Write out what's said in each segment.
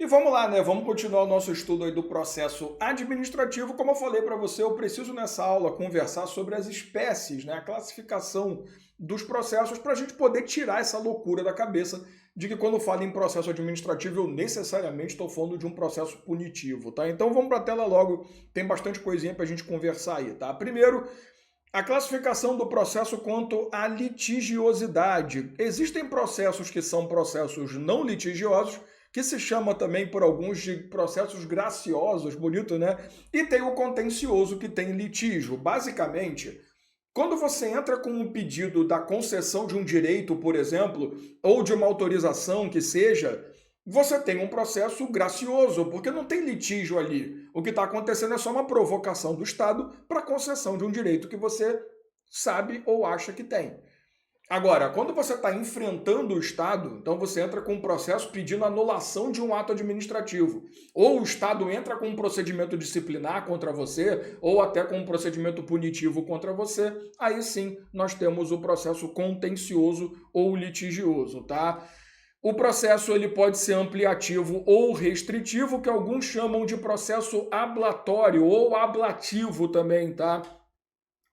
E vamos lá, né? Vamos continuar o nosso estudo aí do processo administrativo. Como eu falei para você, eu preciso nessa aula conversar sobre as espécies, né? A classificação dos processos para a gente poder tirar essa loucura da cabeça de que quando falo em processo administrativo eu necessariamente estou falando de um processo punitivo, tá? Então vamos para a tela logo, tem bastante coisinha para a gente conversar aí, tá? Primeiro, a classificação do processo quanto à litigiosidade. Existem processos que são processos não litigiosos, que se chama também por alguns de processos graciosos, bonito, né? E tem o contencioso, que tem litígio. Basicamente, quando você entra com um pedido da concessão de um direito, por exemplo, ou de uma autorização que seja, você tem um processo gracioso, porque não tem litígio ali. O que está acontecendo é só uma provocação do Estado para a concessão de um direito que você sabe ou acha que tem. Agora, quando você está enfrentando o Estado, então você entra com um processo pedindo anulação de um ato administrativo. Ou o Estado entra com um procedimento disciplinar contra você, ou até com um procedimento punitivo contra você, aí sim nós temos o processo contencioso ou litigioso, tá? O processo ele pode ser ampliativo ou restritivo, que alguns chamam de processo ablatório ou ablativo também, tá?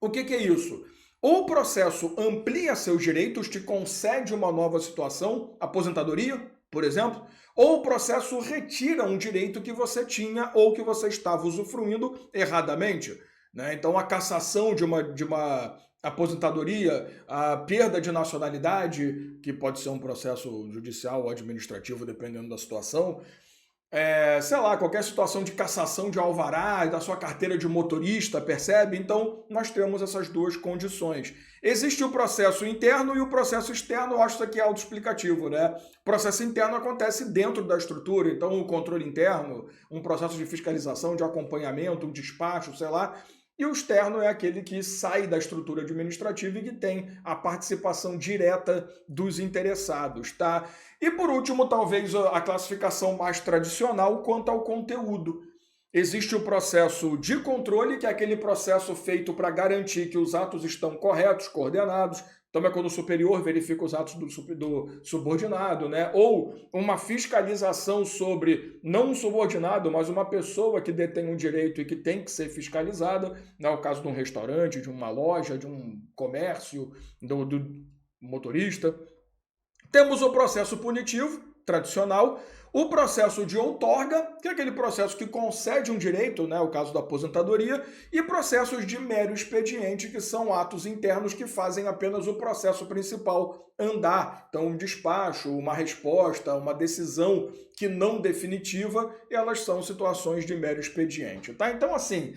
O que é isso? Ou o processo amplia seus direitos, te concede uma nova situação, aposentadoria, por exemplo, ou o processo retira um direito que você tinha ou que você estava usufruindo erradamente, né? Então, a cassação de uma aposentadoria, a perda de nacionalidade, que pode ser um processo judicial ou administrativo, dependendo da situação, sei lá, qualquer situação de cassação de alvará, da sua carteira de motorista, percebe? Então, nós temos essas duas condições. Existe o processo interno e o processo externo, eu acho isso aqui autoexplicativo, né? O processo interno acontece dentro da estrutura, então o controle interno, um processo de fiscalização, de acompanhamento, um despacho, sei lá, e o externo é aquele que sai da estrutura administrativa e que tem a participação direta dos interessados, tá? E por último, talvez a classificação mais tradicional quanto ao conteúdo. Existe o processo de controle, que é aquele processo feito para garantir que os atos estão corretos, coordenados. Então é quando o superior verifica os atos do subordinado, né? Ou uma fiscalização sobre, não um subordinado, mas uma pessoa que detém um direito e que tem que ser fiscalizada, né? O caso de um restaurante, de uma loja, de um comércio, do motorista. Temos o processo punitivo, tradicional, o processo de outorga, que é aquele processo que concede um direito, né, o caso da aposentadoria, e processos de mero expediente, que são atos internos que fazem apenas o processo principal andar. Então, um despacho, uma resposta, uma decisão que não definitiva, elas são situações de mero expediente, tá? Então, assim,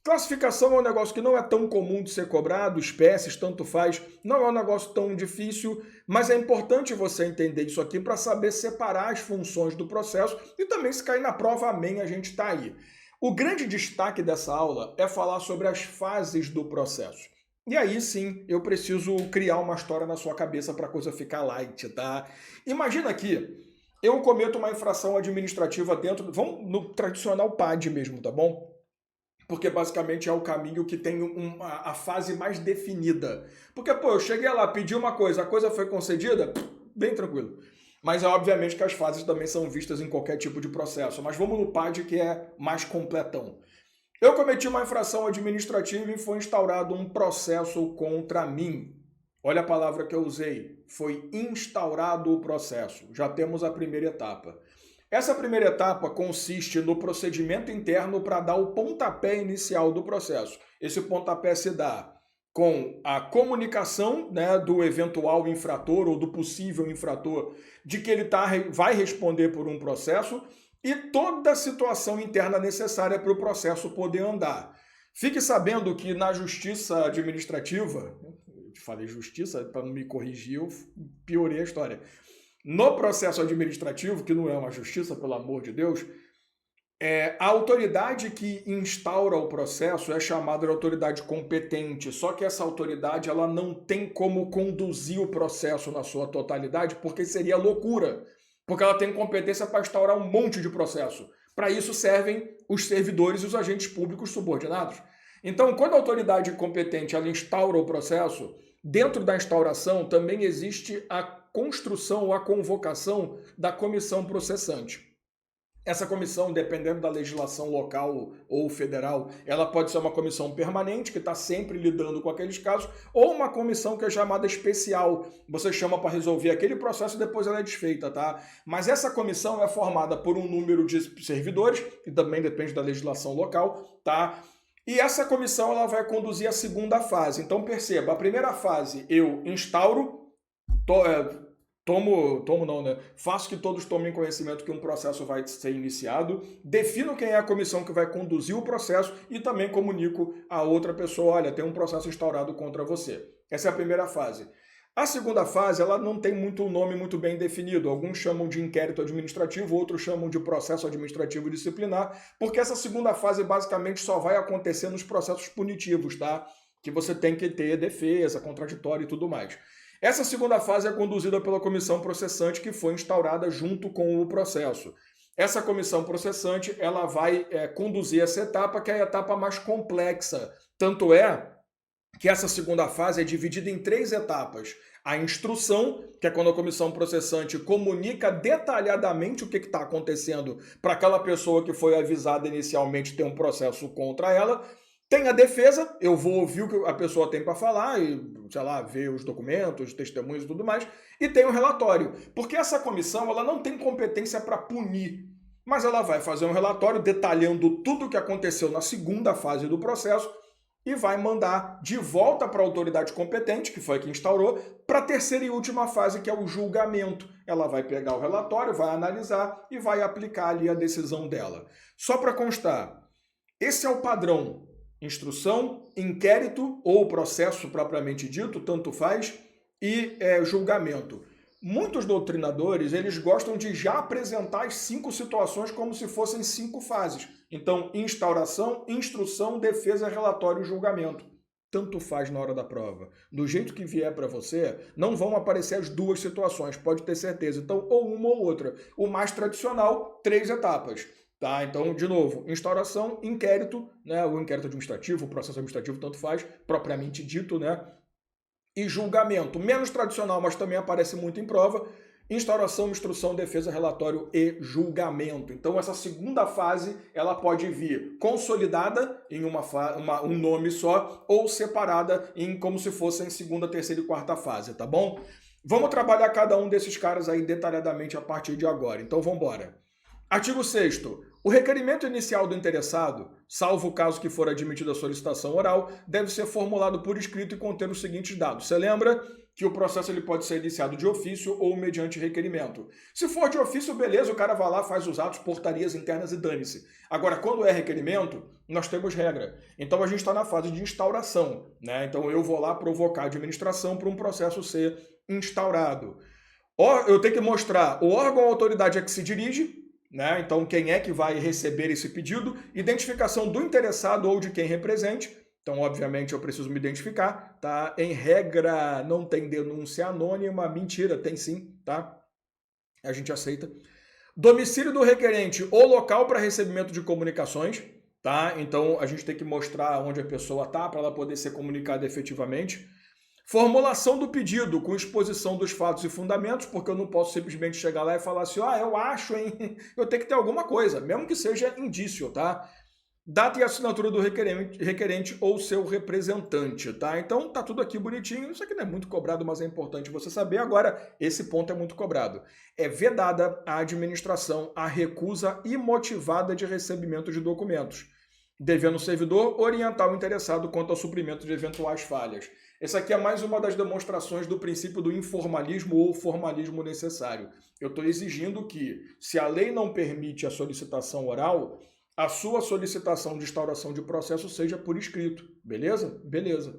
classificação é um negócio que não é tão comum de ser cobrado, espécies, tanto faz, não é um negócio tão difícil, mas é importante você entender isso aqui para saber separar as funções do processo e também se cair na prova, amém, a gente está aí. O grande destaque dessa aula é falar sobre as fases do processo. E aí sim, eu preciso criar uma história na sua cabeça para a coisa ficar light, tá? Imagina aqui, eu cometo uma infração administrativa dentro, vamos no tradicional PAD mesmo, tá bom? Porque basicamente é o caminho que tem a fase mais definida. Porque, pô, eu cheguei lá, pedi uma coisa, a coisa foi concedida, bem tranquilo. Mas é obviamente que as fases também são vistas em qualquer tipo de processo. Mas vamos no PAD, que é mais completão. Eu cometi uma infração administrativa e foi instaurado um processo contra mim. Olha a palavra que eu usei. Foi instaurado o processo. Já temos a primeira etapa. Essa primeira etapa consiste no procedimento interno para dar o pontapé inicial do processo. Esse pontapé se dá com a comunicação, né, do eventual infrator ou do possível infrator de que ele vai responder por um processo e toda a situação interna necessária para o processo poder andar. Fique sabendo que na justiça administrativa, eu falei justiça, para não me corrigir, eu piorei a história. No processo administrativo, que não é uma justiça, pelo amor de Deus, a autoridade que instaura o processo é chamada de autoridade competente, só que essa autoridade ela não tem como conduzir o processo na sua totalidade, porque seria loucura, porque ela tem competência para instaurar um monte de processo. Para isso servem os servidores e os agentes públicos subordinados. Então, quando a autoridade competente ela instaura o processo, dentro da instauração também existe a construção ou a convocação da comissão processante. Essa comissão, dependendo da legislação local ou federal, ela pode ser uma comissão permanente, que está sempre lidando com aqueles casos, ou uma comissão que é chamada especial. Você chama para resolver aquele processo e depois ela é desfeita, tá? Mas essa comissão é formada por um número de servidores, e também depende da legislação local, tá? E essa comissão ela vai conduzir a segunda fase. Então perceba, a primeira fase eu instauro, tomo não, né? Faço que todos tomem conhecimento que um processo vai ser iniciado, defino quem é a comissão que vai conduzir o processo e também comunico a outra pessoa, olha, tem um processo instaurado contra você. Essa é a primeira fase. A segunda fase, ela não tem muito nome muito bem definido. Alguns chamam de inquérito administrativo, outros chamam de processo administrativo disciplinar, porque essa segunda fase basicamente só vai acontecer nos processos punitivos, tá? Que você tem que ter defesa, contraditório e tudo mais. Essa segunda fase é conduzida pela comissão processante que foi instaurada junto com o processo. Essa comissão processante ela vai conduzir essa etapa, que é a etapa mais complexa. Tanto é que essa segunda fase é dividida em 3 etapas. A instrução, que é quando a comissão processante comunica detalhadamente o que está acontecendo para aquela pessoa que foi avisada inicialmente ter um processo contra ela. Tem a defesa, eu vou ouvir o que a pessoa tem para falar e, sei lá, ver os documentos, testemunhos e tudo mais. E tem o relatório, porque essa comissão ela não tem competência para punir, mas ela vai fazer um relatório detalhando tudo o que aconteceu na segunda fase do processo e vai mandar de volta para a autoridade competente, que foi a que instaurou, para a terceira e última fase, que é o julgamento. Ela vai pegar o relatório, vai analisar e vai aplicar ali a decisão dela. Só para constar, esse é o padrão. Instrução, inquérito ou processo propriamente dito, tanto faz, e julgamento. Muitos doutrinadores, eles gostam de já apresentar as 5 situações como se fossem 5 fases. Então, instauração, instrução, defesa, relatório e julgamento. Tanto faz na hora da prova. Do jeito que vier para você, não vão aparecer as 2 situações, pode ter certeza. Então, ou uma ou outra. O mais tradicional, 3 etapas. Tá, então, de novo, instauração, inquérito, né, o inquérito administrativo, o processo administrativo, tanto faz, propriamente dito, né, e julgamento. Menos tradicional, mas também aparece muito em prova, instauração, instrução, defesa, relatório e julgamento. Então, essa segunda fase, ela pode vir consolidada em um nome só, ou separada em como se fosse em segunda, terceira e quarta fase, tá bom? Vamos trabalhar cada um desses caras aí detalhadamente a partir de agora. Então, vamos embora. Artigo 6º. O requerimento inicial do interessado, salvo o caso que for admitida a solicitação oral, deve ser formulado por escrito e conter os seguintes dados. Você lembra que o processo ele pode ser iniciado de ofício ou mediante requerimento. Se for de ofício, beleza, o cara vai lá, faz os atos, portarias internas e dane-se. Agora, quando é requerimento, nós temos regra. Então, a gente está na fase de instauração, né? Então, eu vou lá provocar a administração para um processo ser instaurado. Eu tenho que mostrar o órgão ou autoridade a que se dirige, né? Então, quem é que vai receber esse pedido, identificação do interessado ou de quem represente. Então, obviamente, eu preciso me identificar, tá? Em regra, não tem denúncia anônima. Mentira, tem sim, tá? A gente aceita. Domicílio do requerente ou local para recebimento de comunicações, tá? Então, a gente tem que mostrar onde a pessoa tá para ela poder ser comunicada efetivamente. Formulação do pedido com exposição dos fatos e fundamentos, porque eu não posso simplesmente chegar lá e falar assim, eu acho, hein? Eu tenho que ter alguma coisa, mesmo que seja indício, tá? Data e assinatura do requerente ou seu representante, tá? Então tá tudo aqui bonitinho, isso aqui não é muito cobrado, mas é importante você saber. Agora, esse ponto é muito cobrado. É vedada a administração a recusa imotivada de recebimento de documentos, devendo o servidor orientar o interessado quanto ao suprimento de eventuais falhas. Essa aqui é mais uma das demonstrações do princípio do informalismo ou formalismo necessário. Eu estou exigindo que, se a lei não permite a solicitação oral, a sua solicitação de instauração de processo seja por escrito. Beleza? Beleza.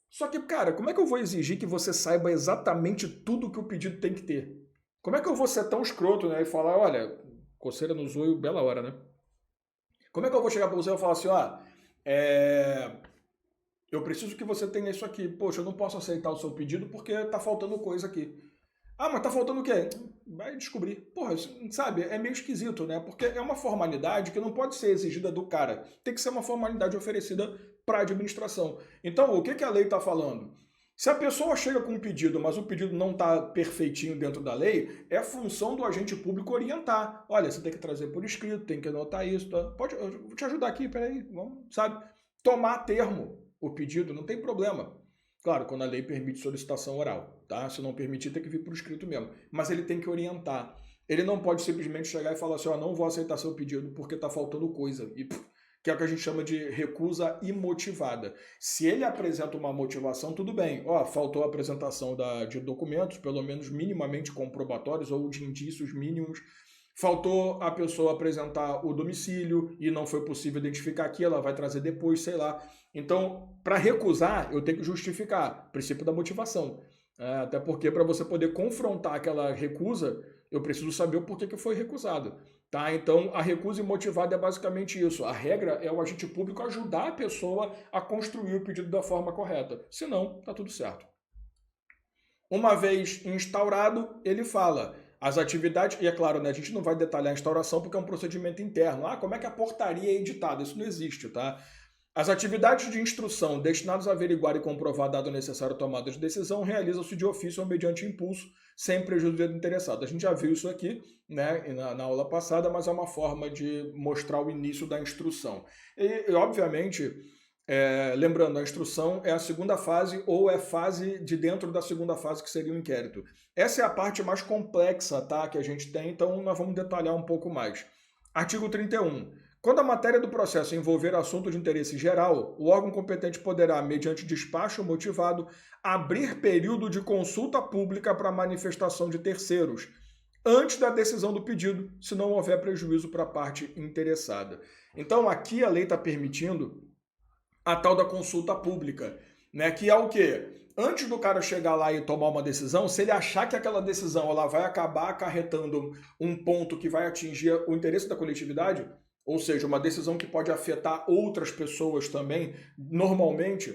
Só que, cara, como é que eu vou exigir que você saiba exatamente tudo que o pedido tem que ter? Como é que eu vou ser tão escroto, né, e falar, olha, coceira no zoio, bela hora, né? Como é que eu vou chegar para você e falar assim, eu preciso que você tenha isso aqui. Poxa, eu não posso aceitar o seu pedido porque tá faltando coisa aqui. Ah, mas tá faltando o quê? Vai descobrir. Porra, sabe, é meio esquisito, né? Porque é uma formalidade que não pode ser exigida do cara. Tem que ser uma formalidade oferecida para a administração. Então, o que a lei está falando? Se a pessoa chega com um pedido, mas o pedido não está perfeitinho dentro da lei, é função do agente público orientar. Olha, você tem que trazer por escrito, tem que anotar isso. Tá? Pode, eu vou te ajudar aqui, peraí, vamos, sabe? Tomar a termo o pedido, não tem problema. Claro, quando a lei permite solicitação oral, tá? Se não permitir, tem que vir por escrito mesmo. Mas ele tem que orientar. Ele não pode simplesmente chegar e falar assim, ó, não vou aceitar seu pedido porque está faltando coisa. E que é o que a gente chama de recusa imotivada. Se ele apresenta uma motivação, tudo bem. Ó, faltou a apresentação de documentos, pelo menos minimamente comprobatórios ou de indícios mínimos. Faltou a pessoa apresentar o domicílio e não foi possível identificar aqui, ela vai trazer depois, sei lá. Então, para recusar, eu tenho que justificar, princípio da motivação. Até porque para você poder confrontar aquela recusa, eu preciso saber o porquê que foi recusado. Tá? Então, a recusa imotivada é basicamente isso. A regra é o agente público ajudar a pessoa a construir o pedido da forma correta. Se não, tá tudo certo. Uma vez instaurado, ele fala as atividades, e é claro, né, a gente não vai detalhar a instauração porque é um procedimento interno. Como é que a portaria é editada? Isso não existe, tá? As atividades de instrução destinadas a averiguar e comprovar dado necessário tomada de decisão realizam-se de ofício ou mediante impulso, sem prejuízo do interessado. A gente já viu isso aqui, né, na aula passada, mas é uma forma de mostrar o início da instrução. E obviamente, lembrando, a instrução é a segunda fase ou é fase de dentro da segunda fase, que seria o inquérito. Essa é a parte mais complexa, tá, que a gente tem, então nós vamos detalhar um pouco mais. Artigo 31. Quando a matéria do processo envolver assunto de interesse geral, o órgão competente poderá, mediante despacho motivado, abrir período de consulta pública para manifestação de terceiros, antes da decisão do pedido, se não houver prejuízo para a parte interessada. Então, aqui a lei está permitindo a tal da consulta pública, né? Que é o quê? Antes do cara chegar lá e tomar uma decisão, se ele achar que aquela decisão ela vai acabar acarretando um ponto que vai atingir o interesse da coletividade, ou seja, uma decisão que pode afetar outras pessoas também, normalmente,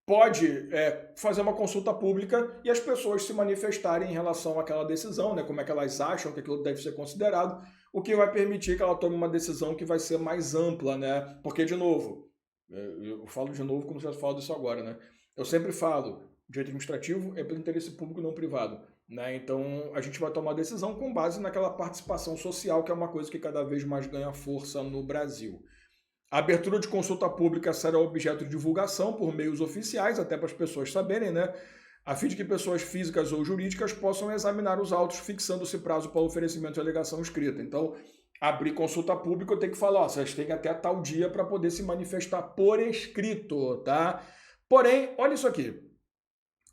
pode fazer uma consulta pública e as pessoas se manifestarem em relação àquela decisão, né, como é que elas acham que aquilo deve ser considerado, o que vai permitir que ela tome uma decisão que vai ser mais ampla, né? Porque, de novo, eu falo de novo como se eu tivesse falado isso agora, né? Eu sempre falo, direito administrativo é pelo interesse público, não privado. Né? Então, a gente vai tomar decisão com base naquela participação social, que é uma coisa que cada vez mais ganha força no Brasil. A abertura de consulta pública será objeto de divulgação por meios oficiais, até para as pessoas saberem, né? A fim de que pessoas físicas ou jurídicas possam examinar os autos, fixando-se prazo para o oferecimento de alegação escrita. Então, abrir consulta pública, eu tenho que falar, vocês têm até tal dia para poder se manifestar por escrito, tá? Porém, olha isso aqui.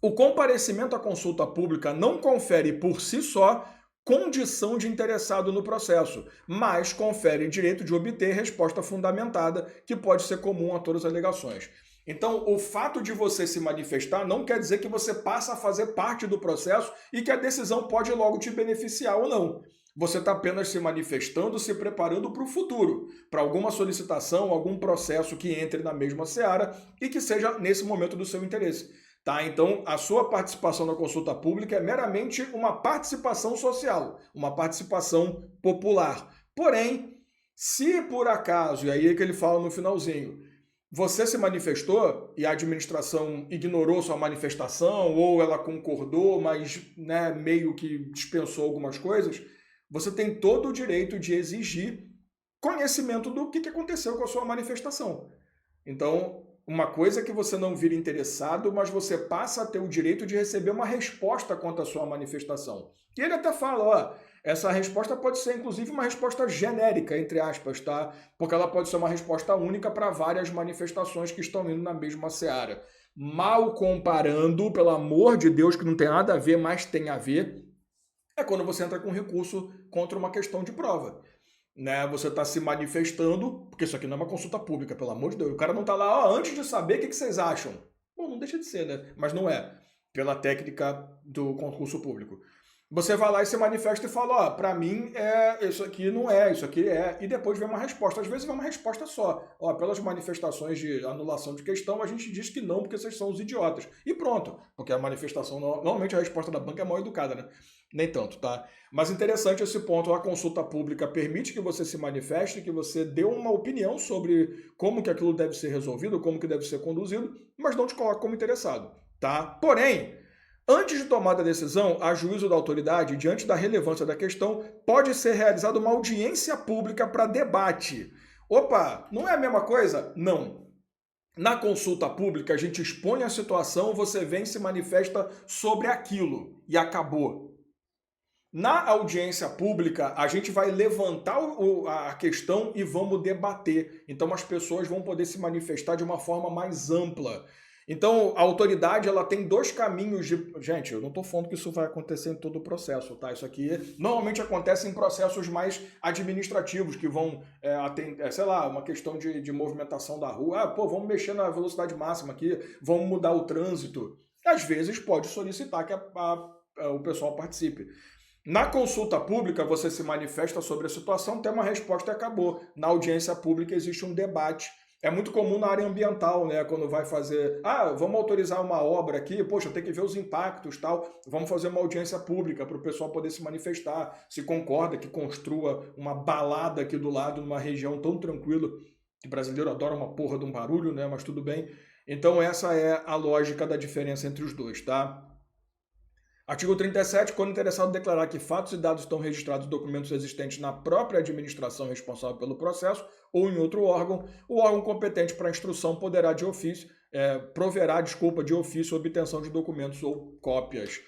O comparecimento à consulta pública não confere por si só condição de interessado no processo, mas confere direito de obter resposta fundamentada, que pode ser comum a todas as alegações. Então, o fato de você se manifestar não quer dizer que você passa a fazer parte do processo e que a decisão pode logo te beneficiar ou não. Você está apenas se manifestando, se preparando para o futuro, para alguma solicitação, algum processo que entre na mesma seara e que seja nesse momento do seu interesse. Tá? Então, a sua participação na consulta pública é meramente uma participação social, uma participação popular. Porém, se por acaso, e aí é que ele fala no finalzinho, você se manifestou e a administração ignorou sua manifestação ou ela concordou, mas né, meio que dispensou algumas coisas, você tem todo o direito de exigir conhecimento do que aconteceu com a sua manifestação. Então, uma coisa é que você não vira interessado, mas você passa a ter o direito de receber uma resposta quanto à sua manifestação. E ele até fala, ó, essa resposta pode ser inclusive uma resposta genérica, entre aspas, tá? Porque ela pode ser uma resposta única para várias manifestações que estão indo na mesma seara. Mal comparando, pelo amor de Deus, que não tem nada a ver, mas tem a ver, é quando você entra com recurso contra uma questão de prova. Né, você está se manifestando, porque isso aqui não é uma consulta pública, pelo amor de Deus. O cara não está lá, antes de saber o que vocês acham. Bom, não deixa de ser, né? Mas não é, pela técnica do concurso público. Você vai lá e se manifesta e fala, para mim, isso aqui não é, isso aqui é. E depois vem uma resposta. Às vezes vem uma resposta só. Pelas manifestações de anulação de questão, a gente diz que não, porque vocês são os idiotas. E pronto. Porque a manifestação, normalmente a resposta da banca é mal educada, né? Nem tanto, tá? Mas interessante esse ponto, a consulta pública permite que você se manifeste, que você dê uma opinião sobre como que aquilo deve ser resolvido, como que deve ser conduzido, mas não te coloca como interessado. tá? Porém, antes de tomada a decisão, a juízo da autoridade, diante da relevância da questão, pode ser realizada uma audiência pública para debate. Opa, não é a mesma coisa? Não. Na consulta pública, a gente expõe a situação, você vem e se manifesta sobre aquilo e acabou. Na audiência pública, a gente vai levantar a questão e vamos debater. Então, as pessoas vão poder se manifestar de uma forma mais ampla. Então, a autoridade ela tem dois caminhos de... Gente, eu não estou falando que isso vai acontecer em todo o processo, tá? Isso aqui normalmente acontece em processos mais administrativos, que vão atender, sei lá, uma questão de movimentação da rua. Ah, pô, vamos mexer na velocidade máxima aqui, vamos mudar o trânsito. Às vezes pode solicitar que o pessoal participe. Na consulta pública, você se manifesta sobre a situação, tem uma resposta e acabou. Na audiência pública existe um debate. É muito comum na área ambiental, né? Quando vai fazer, vamos autorizar uma obra aqui, poxa, tem que ver os impactos, tal. Vamos fazer uma audiência pública para o pessoal poder se manifestar, se concorda que construa uma balada aqui do lado, numa região tão tranquila, que brasileiro adora uma porra de um barulho, né? Mas tudo bem. Então essa é a lógica da diferença entre os dois, tá? Artigo 37, quando o interessado declarar que fatos e dados estão registrados em documentos existentes na própria administração responsável pelo processo ou em outro órgão, o órgão competente para a instrução poderá de ofício, proverá, de ofício, obtenção de documentos ou cópias.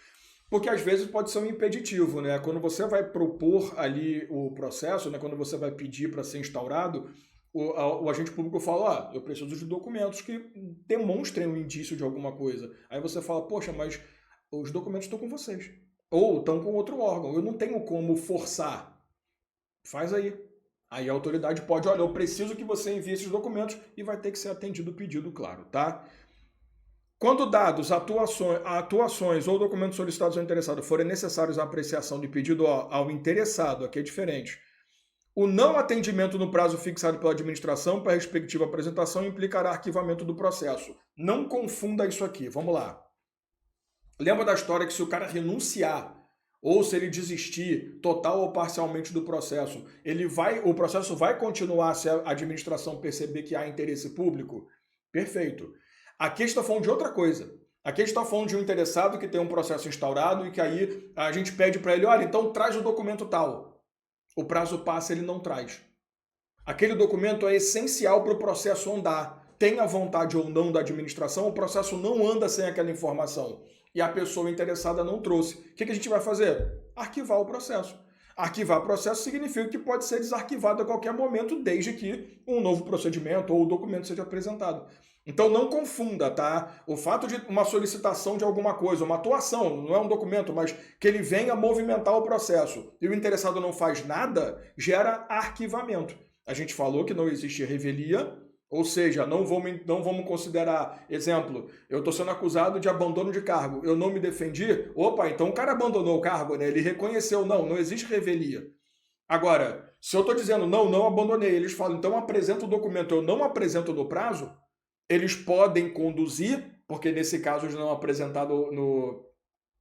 Porque às vezes pode ser um impeditivo, né? Quando você vai propor ali o processo, né? Quando você vai pedir para ser instaurado, o agente público fala, eu preciso de documentos que demonstrem um indício de alguma coisa. Aí você fala, poxa, mas os documentos estão com vocês. Ou estão com outro órgão. Eu não tenho como forçar. Faz aí. Aí a autoridade pode, olha, eu preciso que você envie esses documentos e vai ter que ser atendido o pedido, claro, tá? Quando dados, atuações ou documentos solicitados ao interessado forem necessários à apreciação de pedido ao interessado, aqui é diferente. O não atendimento no prazo fixado pela administração para a respectiva apresentação implicará arquivamento do processo. Não confunda isso aqui. Vamos lá. Lembra da história que se o cara renunciar ou se ele desistir total ou parcialmente do processo, o processo vai continuar se a administração perceber que há interesse público? Perfeito. Aqui está falando de outra coisa. Aqui está falando de um interessado que tem um processo instaurado e que aí a gente pede para ele, olha, então traz o documento tal. O prazo passa, ele não traz. Aquele documento é essencial para o processo andar. Tenha vontade ou não da administração, o processo não anda sem aquela informação. E a pessoa interessada não trouxe. O que a gente vai fazer? Arquivar o processo. Arquivar o processo significa que pode ser desarquivado a qualquer momento, desde que um novo procedimento ou o documento seja apresentado. Então não confunda, tá? O fato de uma solicitação de alguma coisa, uma atuação, não é um documento, mas que ele venha movimentar o processo e o interessado não faz nada, gera arquivamento. A gente falou que não existe revelia, ou seja, não vamos considerar, exemplo, eu estou sendo acusado de abandono de cargo, eu não me defendi, opa, então o cara abandonou o cargo, né? Ele reconheceu, não existe revelia. Agora, se eu estou dizendo, não abandonei, eles falam, então apresenta o documento, eu não apresento no prazo, eles podem conduzir, porque nesse caso de não apresentado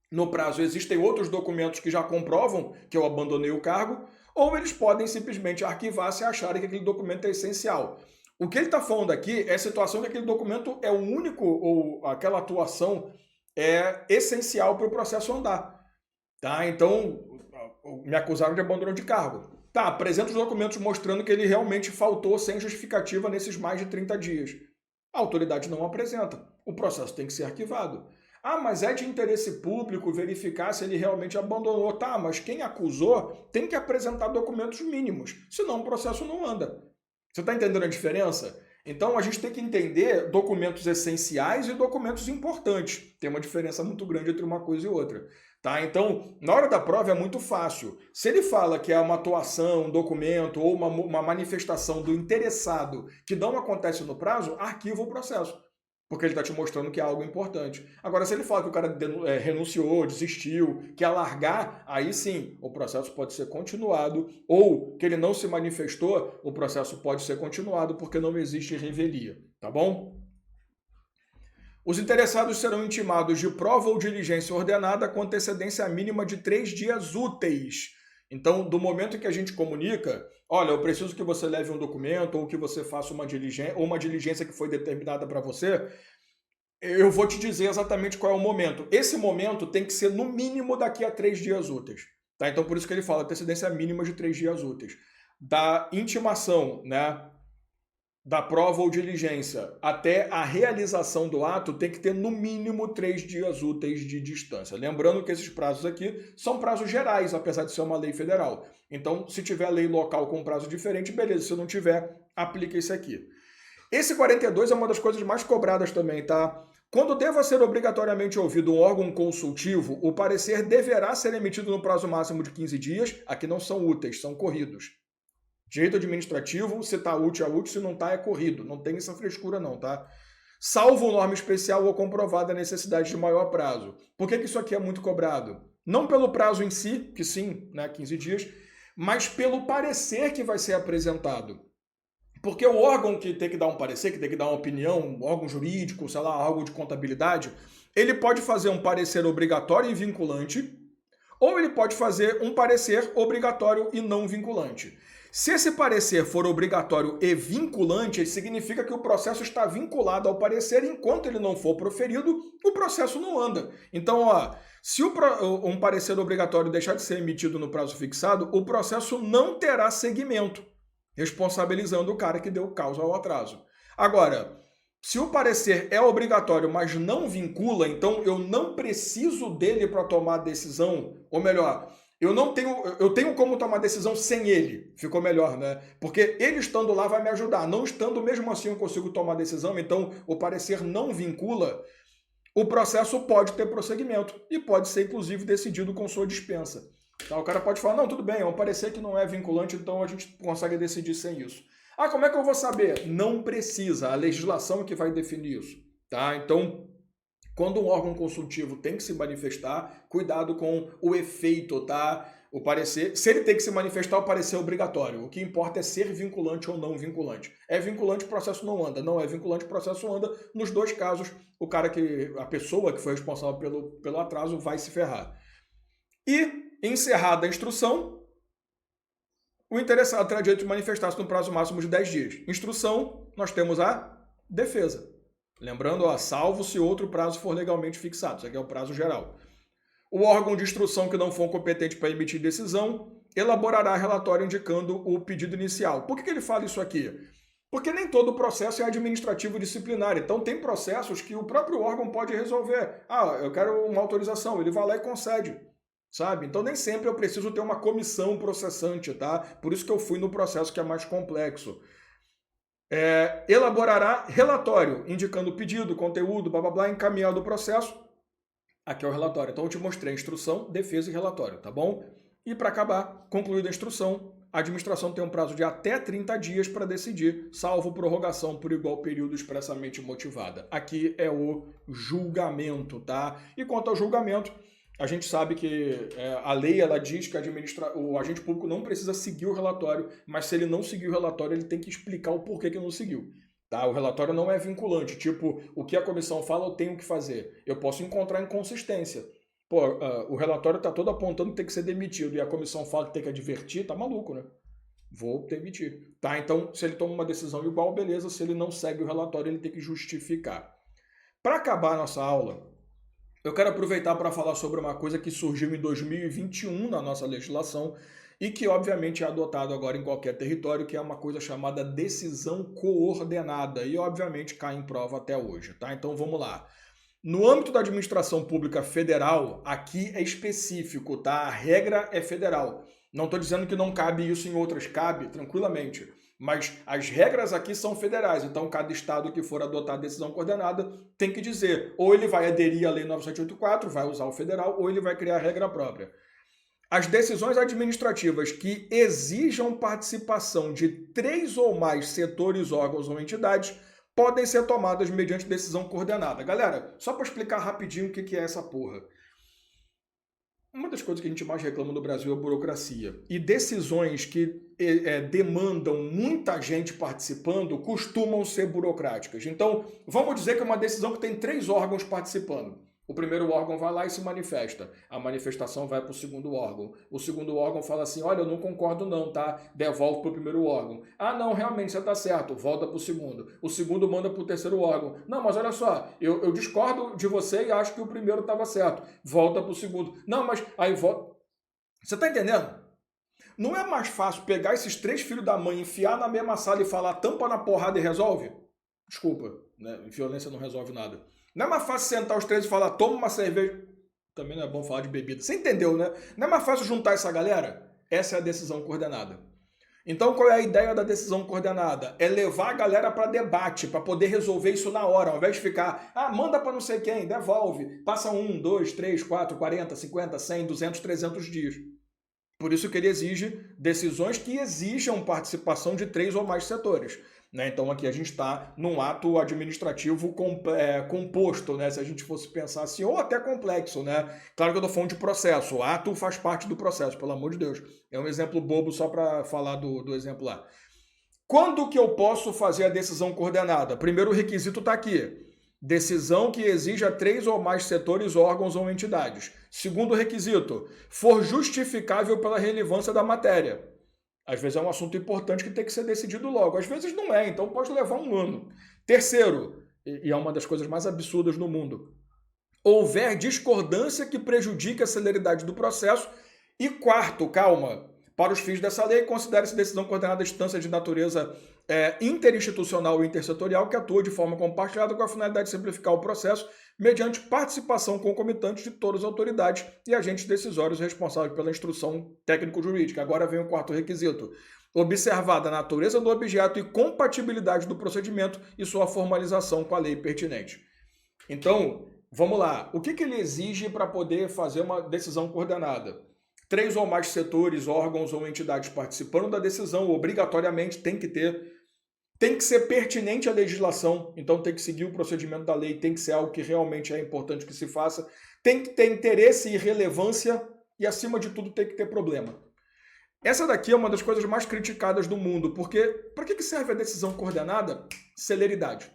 no prazo, existem outros documentos que já comprovam que eu abandonei o cargo, ou eles podem simplesmente arquivar se acharem que aquele documento é essencial. O que ele está falando aqui é a situação que aquele documento é o único, ou aquela atuação é essencial para o processo andar. Tá? Então, me acusaram de abandono de cargo. Tá, apresenta os documentos mostrando que ele realmente faltou sem justificativa nesses mais de 30 dias. A autoridade não apresenta. O processo tem que ser arquivado. Mas é de interesse público verificar se ele realmente abandonou. Tá, mas quem acusou tem que apresentar documentos mínimos, senão o processo não anda. Você está entendendo a diferença? Então a gente tem que entender documentos essenciais e documentos importantes. Tem uma diferença muito grande entre uma coisa e outra. Tá? Então, na hora da prova é muito fácil. Se ele fala que é uma atuação, um documento ou uma manifestação do interessado que não acontece no prazo, arquiva o processo. Porque ele está te mostrando que é algo importante. Agora, se ele fala que o cara renunciou, desistiu, quer largar, aí sim, o processo pode ser continuado, ou que ele não se manifestou, o processo pode ser continuado porque não existe revelia, tá bom? Os interessados serão intimados de prova ou diligência ordenada com antecedência mínima de 3 dias úteis. Então, do momento em que a gente comunica, olha, eu preciso que você leve um documento ou que você faça uma diligência que foi determinada para você, Eu vou te dizer exatamente qual é o momento. Esse momento tem que ser no mínimo daqui a 3 dias úteis. Tá? Então, por isso que ele fala antecedência mínima de 3 dias úteis. Da intimação, né, da prova ou diligência até a realização do ato tem que ter no mínimo 3 dias úteis de distância. Lembrando que esses prazos aqui são prazos gerais, apesar de ser uma lei federal. Então, se tiver lei local com prazo diferente, beleza. Se não tiver, aplica esse aqui. Esse 42 é uma das coisas mais cobradas também, tá? Quando deva ser obrigatoriamente ouvido um órgão consultivo, o parecer deverá ser emitido no prazo máximo de 15 dias. Aqui não são úteis, são corridos. Direito administrativo, se está útil é útil, se não está é corrido. Não tem essa frescura não, tá? Salvo norma especial ou comprovada a necessidade de maior prazo. Por que isso aqui é muito cobrado? Não pelo prazo em si, que sim, né, 15 dias, mas pelo parecer que vai ser apresentado. Porque o órgão que tem que dar um parecer, que tem que dar uma opinião, um órgão jurídico, sei lá, algo de contabilidade, ele pode fazer um parecer obrigatório e vinculante, ou ele pode fazer um parecer obrigatório e não vinculante. Se esse parecer for obrigatório e vinculante, significa que o processo está vinculado ao parecer, enquanto ele não for proferido, o processo não anda. Então, ó, se um parecer obrigatório deixar de ser emitido no prazo fixado, o processo não terá seguimento, responsabilizando o cara que deu causa ao atraso. Agora, se o parecer é obrigatório, mas não vincula, então eu não preciso dele para tomar decisão, ou melhor, eu tenho como tomar decisão sem ele. Ficou melhor, né? Porque ele estando lá vai me ajudar. Não estando, mesmo assim eu consigo tomar decisão, então o parecer não vincula, o processo pode ter prosseguimento e pode ser, inclusive, decidido com sua dispensa. Tá? O cara pode falar, não, tudo bem, é um parecer que não é vinculante, então a gente consegue decidir sem isso. Ah, como é que eu vou saber? Não precisa, a legislação é que vai definir isso. Tá? Então, quando um órgão consultivo tem que se manifestar, cuidado com o efeito, tá? O parecer, se ele tem que se manifestar, o parecer é obrigatório. O que importa é ser vinculante ou não vinculante. É vinculante, o processo não anda. Não é vinculante, o processo anda. Nos dois casos, a pessoa que foi responsável pelo atraso vai se ferrar. E, encerrada a instrução, o interessado terá direito de manifestar-se no prazo máximo de 10 dias. Instrução, nós temos a defesa. Lembrando, ó, salvo se outro prazo for legalmente fixado. Isso aqui é o prazo geral. O órgão de instrução que não for competente para emitir decisão elaborará relatório indicando o pedido inicial. Por que ele fala isso aqui? Porque nem todo processo é administrativo disciplinar. Então tem processos que o próprio órgão pode resolver. Ah, eu quero uma autorização. Ele vai lá e concede. Sabe? Então nem sempre eu preciso ter uma comissão processante, tá? Por isso que eu fui no processo que é mais complexo. Elaborará relatório, indicando o pedido, conteúdo, blá blá blá, encaminhado o processo. Aqui é o relatório. Então eu te mostrei a instrução, defesa e relatório, tá bom? E para acabar, concluída a instrução, a administração tem um prazo de até 30 dias para decidir, salvo prorrogação por igual período expressamente motivada. Aqui é o julgamento, tá? E quanto ao julgamento, a gente sabe que a lei ela diz que o agente público não precisa seguir o relatório, mas se ele não seguir o relatório, ele tem que explicar o porquê que não seguiu. Tá? O relatório não é vinculante, tipo, o que a comissão fala eu tenho que fazer. Eu posso encontrar inconsistência. Pô, o relatório está todo apontando que tem que ser demitido e a comissão fala que tem que advertir, tá maluco, né? Vou demitir. Tá? Então, se ele toma uma decisão igual, beleza. Se ele não segue o relatório, ele tem que justificar. Para acabar a nossa aula, eu quero aproveitar para falar sobre uma coisa que surgiu em 2021 na nossa legislação e que, obviamente, é adotado agora em qualquer território, que é uma coisa chamada decisão coordenada e, obviamente, cai em prova até hoje. Tá? Então, vamos lá. No âmbito da administração pública federal, aqui é específico, tá? A regra é federal. Não estou dizendo que não cabe isso em outras, cabe tranquilamente. Mas as regras aqui são federais, então cada estado que for adotar a decisão coordenada tem que dizer, ou ele vai aderir à Lei 9784, vai usar o federal, ou ele vai criar a regra própria. As decisões administrativas que exijam participação de 3 ou mais setores, órgãos ou entidades podem ser tomadas mediante decisão coordenada. Galera, só para explicar rapidinho o que é essa porra. Uma das coisas que a gente mais reclama no Brasil é a burocracia. E decisões que demandam muita gente participando costumam ser burocráticas. Então, vamos dizer que é uma decisão que tem 3 órgãos participando. O primeiro órgão vai lá e se manifesta. A manifestação vai para o segundo órgão. O segundo órgão fala assim, olha, eu não concordo não, tá? Devolve para o primeiro órgão. Ah, não, realmente você está certo. Volta para o segundo. O segundo manda para o terceiro órgão. Não, mas olha só, eu discordo de você e acho que o primeiro estava certo. Volta para o segundo. Não, mas aí volta... Você está entendendo? Não é mais fácil pegar esses 3 filhos da mãe, enfiar na mesma sala e falar tampa na porrada e resolve? Desculpa, né? Violência não resolve nada. Não é mais fácil sentar os 3 e falar, toma uma cerveja. Também não é bom falar de bebida. Você entendeu, né? Não é mais fácil juntar essa galera? Essa é a decisão coordenada. Então, qual é a ideia da decisão coordenada? É levar a galera para debate, para poder resolver isso na hora, ao invés de ficar, manda para não sei quem, devolve, passa 1, 2, 3, 4, 40, 50, 100, 200, 300 dias. Por isso que ele exige decisões que exijam participação de 3 ou mais setores. Né? Então aqui a gente está num ato administrativo composto, né? Se a gente fosse pensar assim, ou até complexo. Né? Claro que eu estou falando de processo, o ato faz parte do processo, pelo amor de Deus. É um exemplo bobo só para falar do exemplo lá. Quando que eu posso fazer a decisão coordenada? Primeiro requisito está aqui. Decisão que exija 3 ou mais setores, órgãos ou entidades. Segundo requisito, for justificável pela relevância da matéria. Às vezes é um assunto importante que tem que ser decidido logo. Às vezes não é, então pode levar um ano. Terceiro, e é uma das coisas mais absurdas no mundo, houver discordância que prejudique a celeridade do processo. E quarto, calma, para os fins dessa lei, considere-se decisão coordenada à instância de natureza interinstitucional e intersetorial que atua de forma compartilhada com a finalidade de simplificar o processo mediante participação concomitante de todas as autoridades e agentes decisórios responsáveis pela instrução técnico-jurídica. Agora vem o quarto requisito. Observada a natureza do objeto e compatibilidade do procedimento e sua formalização com a lei pertinente. Então, vamos lá. O que ele exige para poder fazer uma decisão coordenada? 3 ou mais setores, órgãos ou entidades participando da decisão, obrigatoriamente tem que ser pertinente à legislação, então tem que seguir o procedimento da lei, tem que ser algo que realmente é importante que se faça, tem que ter interesse e relevância e, acima de tudo, tem que ter problema. Essa daqui é uma das coisas mais criticadas do mundo, porque para que serve a decisão coordenada? Celeridade.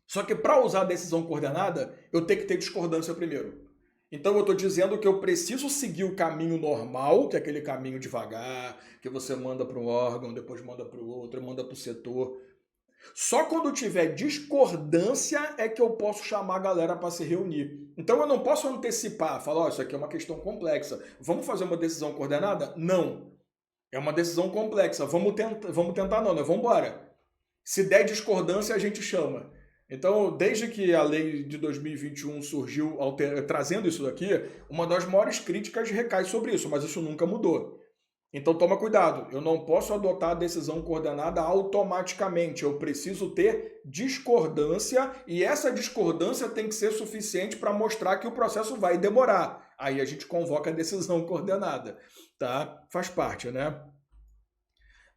Só que para usar a decisão coordenada, eu tenho que ter discordância primeiro. Então eu estou dizendo que eu preciso seguir o caminho normal, que é aquele caminho devagar, que você manda para um órgão, depois manda para o outro, manda para o setor. Só quando tiver discordância é que eu posso chamar a galera para se reunir. Então eu não posso antecipar, falar, isso aqui é uma questão complexa. Vamos fazer uma decisão coordenada? Não. É uma decisão complexa. Vamos tentar não, né? Vamos embora. Se der discordância, a gente chama. Então, desde que a lei de 2021 surgiu trazendo isso daqui, uma das maiores críticas recai sobre isso, mas isso nunca mudou. Então, toma cuidado. Eu não posso adotar a decisão coordenada automaticamente. Eu preciso ter discordância e essa discordância tem que ser suficiente para mostrar que o processo vai demorar. Aí a gente convoca a decisão coordenada, tá? Faz parte, né?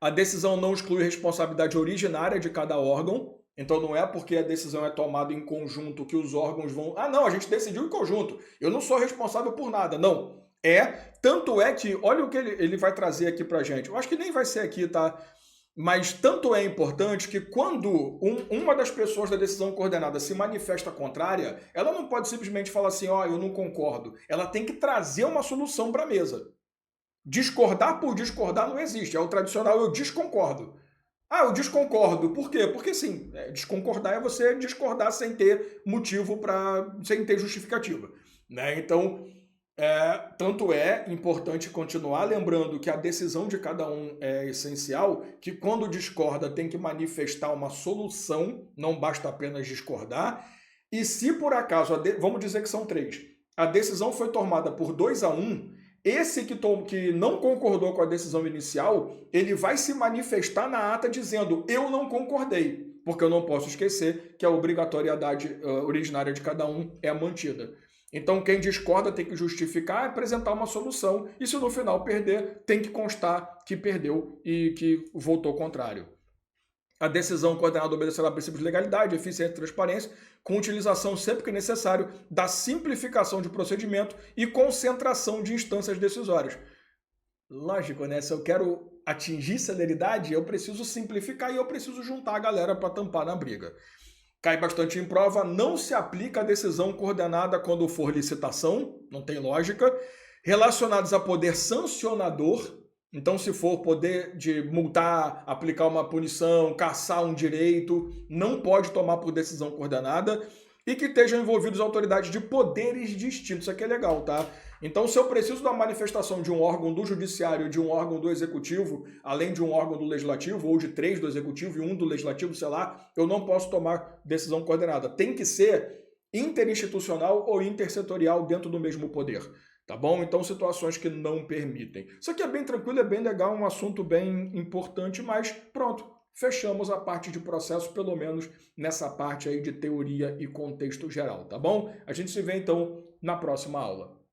A decisão não exclui responsabilidade originária de cada órgão. Então não é porque a decisão é tomada em conjunto que os órgãos vão... não, a gente decidiu em conjunto. Eu não sou responsável por nada. Não. Tanto é que, olha o que ele vai trazer aqui pra gente. Eu acho que nem vai ser aqui, tá? Mas tanto é importante que quando uma das pessoas da decisão coordenada se manifesta contrária, ela não pode simplesmente falar assim, eu não concordo. Ela tem que trazer uma solução para a mesa. Discordar por discordar não existe. É o tradicional, eu desconcordo. Eu desconcordo. Por quê? Porque sim, desconcordar é você discordar sem ter motivo sem ter justificativa. Né? Então, tanto é importante continuar lembrando que a decisão de cada um é essencial, que quando discorda tem que manifestar uma solução, não basta apenas discordar. E se por acaso, vamos dizer que são 3, a decisão foi tomada por 2-1, esse que não concordou com a decisão inicial, ele vai se manifestar na ata dizendo, eu não concordei, porque eu não posso esquecer que a obrigatoriedade originária de cada um é mantida. Então quem discorda tem que justificar, apresentar uma solução, e se no final perder, tem que constar que perdeu e que votou contrário. A decisão coordenada obedecerá a princípios de legalidade, eficiência e transparência, com utilização sempre que necessário da simplificação de procedimento e concentração de instâncias decisórias. Lógico, né? Se eu quero atingir celeridade, eu preciso simplificar e eu preciso juntar a galera para tampar na briga. Cai bastante em prova, não se aplica a decisão coordenada quando for licitação, não tem lógica. Relacionados a poder sancionador, então se for poder de multar, aplicar uma punição, cassar um direito, não pode tomar por decisão coordenada. E que estejam envolvidos autoridades de poderes distintos. Isso aqui é legal, tá? Então, se eu preciso da manifestação de um órgão do judiciário e de um órgão do executivo, além de um órgão do legislativo, ou de 3 do executivo e 1 do legislativo, sei lá, eu não posso tomar decisão coordenada. Tem que ser interinstitucional ou intersetorial dentro do mesmo poder. Tá bom? Então, situações que não permitem. Isso aqui é bem tranquilo, é bem legal, um assunto bem importante, mas pronto. Fechamos a parte de processo, pelo menos nessa parte aí de teoria e contexto geral, tá bom? A gente se vê então na próxima aula.